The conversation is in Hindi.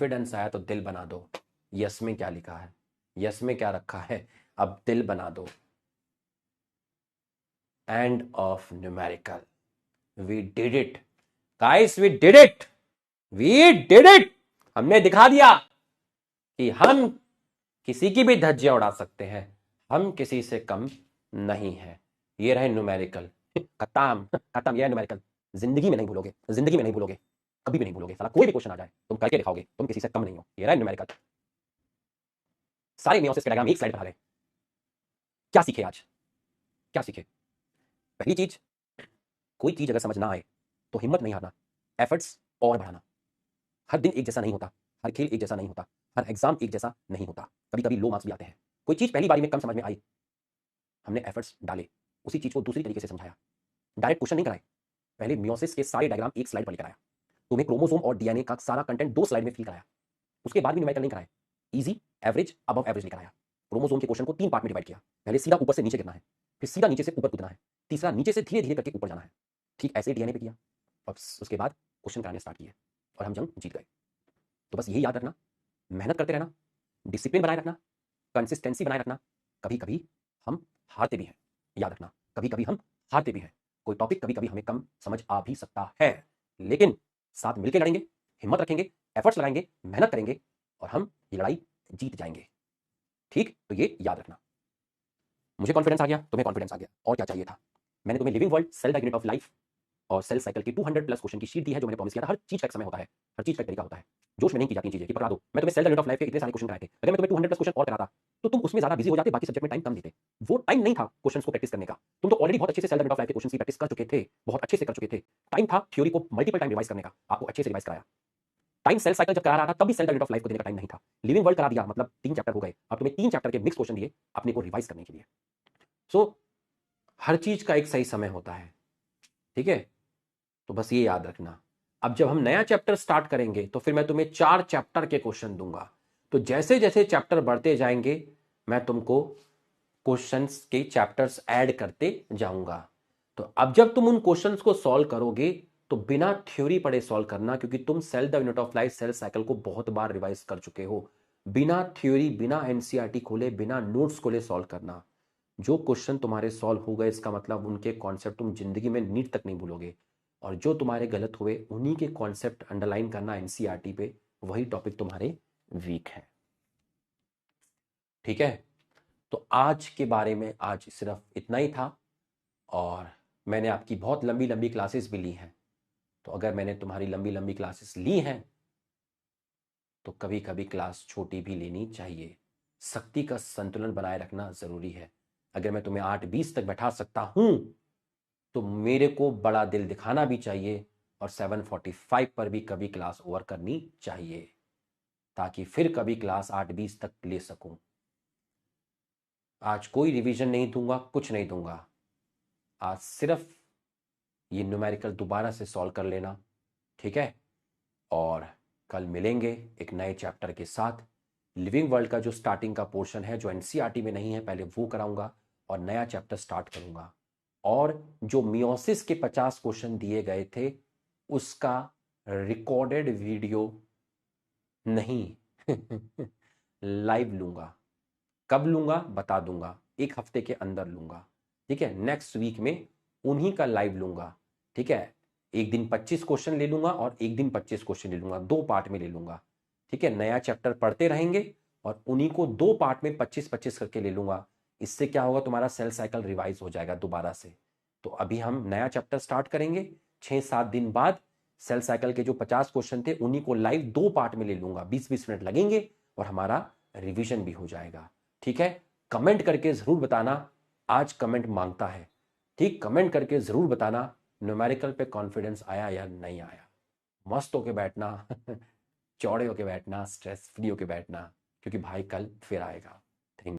कॉन्फिडेंस आया तो दिल बना दो। यस में क्या लिखा है, यस में क्या रखा है, अब दिल बना दो। End of numerical, we did it guys, we did it, we did it. हमने दिखा दिया कि हम किसी की भी धज्जियां उड़ा सकते हैं, हम किसी से कम नहीं है। ये रहे न्यूमेरिकल, खत्म खत्म, ये है न्यूमेरिकल। जिंदगी में नहीं भूलोगे, जिंदगी में नहीं भूलोगे, कभी भी नहीं भूलोगे। साला कोई भी क्वेश्चन आ जाए तुम करके दिखाओगे, तुम किसी से कम नहीं हो। ये रहा न्यूमेरिकल। सारे मियोसिस के डायग्राम एक स्लाइड पर आ गए। क्या सीखे आज, क्या सीखे? पहली चीज, कोई चीज अगर समझ ना आए तो हिम्मत नहीं हारना, एफर्ट्स और बढ़ाना। हर दिन एक जैसा नहीं होता, हर खेल एक जैसा नहीं होता, हर एग्जाम एक जैसा नहीं होता, कभी कभी लो मार्क्स भी आते हैं। कोई चीज पहली बारी में कम समझ में आई, हमने एफर्ट्स डाले, उसी चीज को दूसरी तरीके से समझाया। डायरेक्ट क्वेश्चन नहीं कराए, पहले मियोसिस के सारे डायग्राम एक स्लाइड पर लेकर आया, तुम्हें क्रोमोसोम और डीएनए का सारा कंटेंट 2 स्लाइड में फिल कराया। उसके बाद भी न्यूमेरिकल नहीं कराया, इजी, एवरेज, अबव एवरेज लेकर आया। क्रोमोसोम के क्वेश्चन को 3 पार्ट में डिवाइड किया, पहले सीधा ऊपर से नीचे गिरना है, फिर सीधा नीचे से ऊपर कूदना है, तीसरा नीचे से धीरे धीरे करके ऊपर जाना है। ठीक ऐसे डीएनए पे किया, और उसके बाद क्वेश्चन कराने स्टार्ट किए और हम जंग जीत गए। तो बस यही याद रखना, मेहनत करते रहना, डिसिप्लिन बनाए रखना, कंसिस्टेंसी बनाए रखना। कभी कभी हम हारते भी हैं, याद रखना, कभी कभी हम हारते भी हैं। कोई टॉपिक कभी कभी हमें कम समझ आ भी सकता है, लेकिन साथ मिलकर लड़ेंगे, हिम्मत रखेंगे, एफर्ट्स लगाएंगे, मेहनत करेंगे और हम ये लड़ाई जीत जाएंगे। ठीक, तो ये याद रखना। मुझे कॉन्फिडेंस आ गया, तुम्हें कॉन्फिडेंस आ गया, और क्या चाहिए था? मैंने तुम्हें living world, cell the unit of life और सेल साइकिल की 200 प्लस क्वेश्चन की शीट दी है, जो मैंने प्रॉमिस किया था। हर चीज का एक समय होता है, हर चीज का एक तरीका होता है। जोश में नहीं की जाती चीजें कि पकड़ा दो। मैं तुम्हें cell the unit of life के इतने सारे क्वेश्चन कराए थे, अगर मैं तुम्हें 200 प्लस क्वेश्चन और कराता तो तुम उसमें ज्यादा बिजी हो जाते, बाकी सब्जेक्ट में टाइम कम देते। वो टाइम नहीं था क्वेश्चंस को प्रैक्टिस करने का, तुम तो ऑलरेडी बहुत अच्छे से cell the unit of life के क्वेश्चंस की प्रैक्टिस कर चुके थे, बहुत अच्छे से कर चुके थे। टाइम था थ्योरी को मल्टीपल टाइम रिवाइज करने का, आपको अच्छे से रिवाइज कराया। टाइम सेल साइकिल जब करा रहा था तब भी cell the unit of life को देने का टाइम नहीं था। लिविंग वर्ल्ड करा दिया, मतलब 3 चैप्टर हो गए, अब तुम्हें 3 चैप्टर के मिक्स क्वेश्चन दिए अपने को रिवाइज करने के लिए। सो हर चीज का एक सही समय होता है, ठीक है? तो बस ये याद रखना। अब जब हम नया चैप्टर स्टार्ट करेंगे तो फिर मैं तुम्हें 4 चैप्टर के क्वेश्चन दूंगा। तो जैसे जैसे चैप्टर बढ़ते जाएंगे मैं तुमको क्वेश्चंस के चैप्टर्स ऐड करते जाऊंगा। तो अब जब तुम उन क्वेश्चंस को सॉल्व करोगे तो बिना थ्योरी पढ़े सॉल्व करना, क्योंकि तुम cell the unit of life, cell cycle को बहुत बार रिवाइज कर चुके हो। बिना थ्योरी, बिना एनसीईआरटी खोले, बिना नोट्स खोले सॉल्व करना। जो क्वेश्चन तुम्हारे सॉल्व हो गए इसका मतलब उनके कॉन्सेप्ट तुम जिंदगी में नीट तक नहीं भूलोगे, और जो तुम्हारे गलत हुए उन्हीं के कॉन्सेप्ट अंडरलाइन करना एनसीईआरटी पे, वही टॉपिक तुम्हारे वीक है। ठीक है? तो आज के बारे में आज सिर्फ इतना ही था, और मैंने आपकी बहुत लंबी लंबी क्लासेस भी ली हैं। तो अगर मैंने तुम्हारी लंबी लंबी क्लासेस ली हैं तो कभी कभी क्लास छोटी भी लेनी चाहिए। शक्ति का संतुलन बनाए रखना जरूरी है। अगर मैं तुम्हें 8:20 तक बैठा सकता हूं तो मेरे को बड़ा दिल दिखाना भी चाहिए, और 7:45 पर भी कभी क्लास ओवर करनी चाहिए, ताकि फिर कभी क्लास 8:20 तक ले सकूं। आज कोई रिवीजन नहीं दूंगा, कुछ नहीं दूंगा। आज सिर्फ ये न्यूमेरिकल दोबारा से सॉल्व कर लेना, ठीक है? और कल मिलेंगे एक नए चैप्टर के साथ। लिविंग वर्ल्ड का जो स्टार्टिंग का पोर्शन है, जो एनसीईआरटी में नहीं है, पहले वो कराऊंगा और नया चैप्टर स्टार्ट करूंगा। और जो मियोसिस के 50 क्वेश्चन दिए गए थे उसका रिकॉर्डेड वीडियो नहीं लाइव लूंगा। कब लूंगा बता दूंगा, एक हफ्ते के अंदर लूंगा, ठीक है? नेक्स्ट वीक में उन्हीं का लाइव लूंगा, ठीक है? एक दिन 25 क्वेश्चन ले लूंगा और एक दिन 25 क्वेश्चन ले लूंगा, 2 पार्ट में ले लूंगा, ठीक है? नया चैप्टर पढ़ते रहेंगे और उन्हीं को 2 पार्ट में 25-25 करके ले लूंगा। इससे क्या होगा, तुम्हारा सेल साइकिल रिवाइज हो जाएगा दोबारा से। तो अभी हम नया चैप्टर स्टार्ट करेंगे, 6-7 दिन बाद सेल साइकिल के जो 50 क्वेश्चन थे उन्हीं को लाइव 2 पार्ट में ले लूंगा, 20-20 मिनट लगेंगे और हमारा रिविजन भी हो जाएगा, ठीक है? कमेंट करके जरूर बताना, आज कमेंट मांगता है, ठीक? कमेंट करके जरूर बताना न्यूमेरिकल पे कॉन्फिडेंस आया या नहीं आया। मस्त होके बैठना चौड़े होके बैठना, स्ट्रेस फ्री होके बैठना, क्योंकि भाई कल फिर आएगा।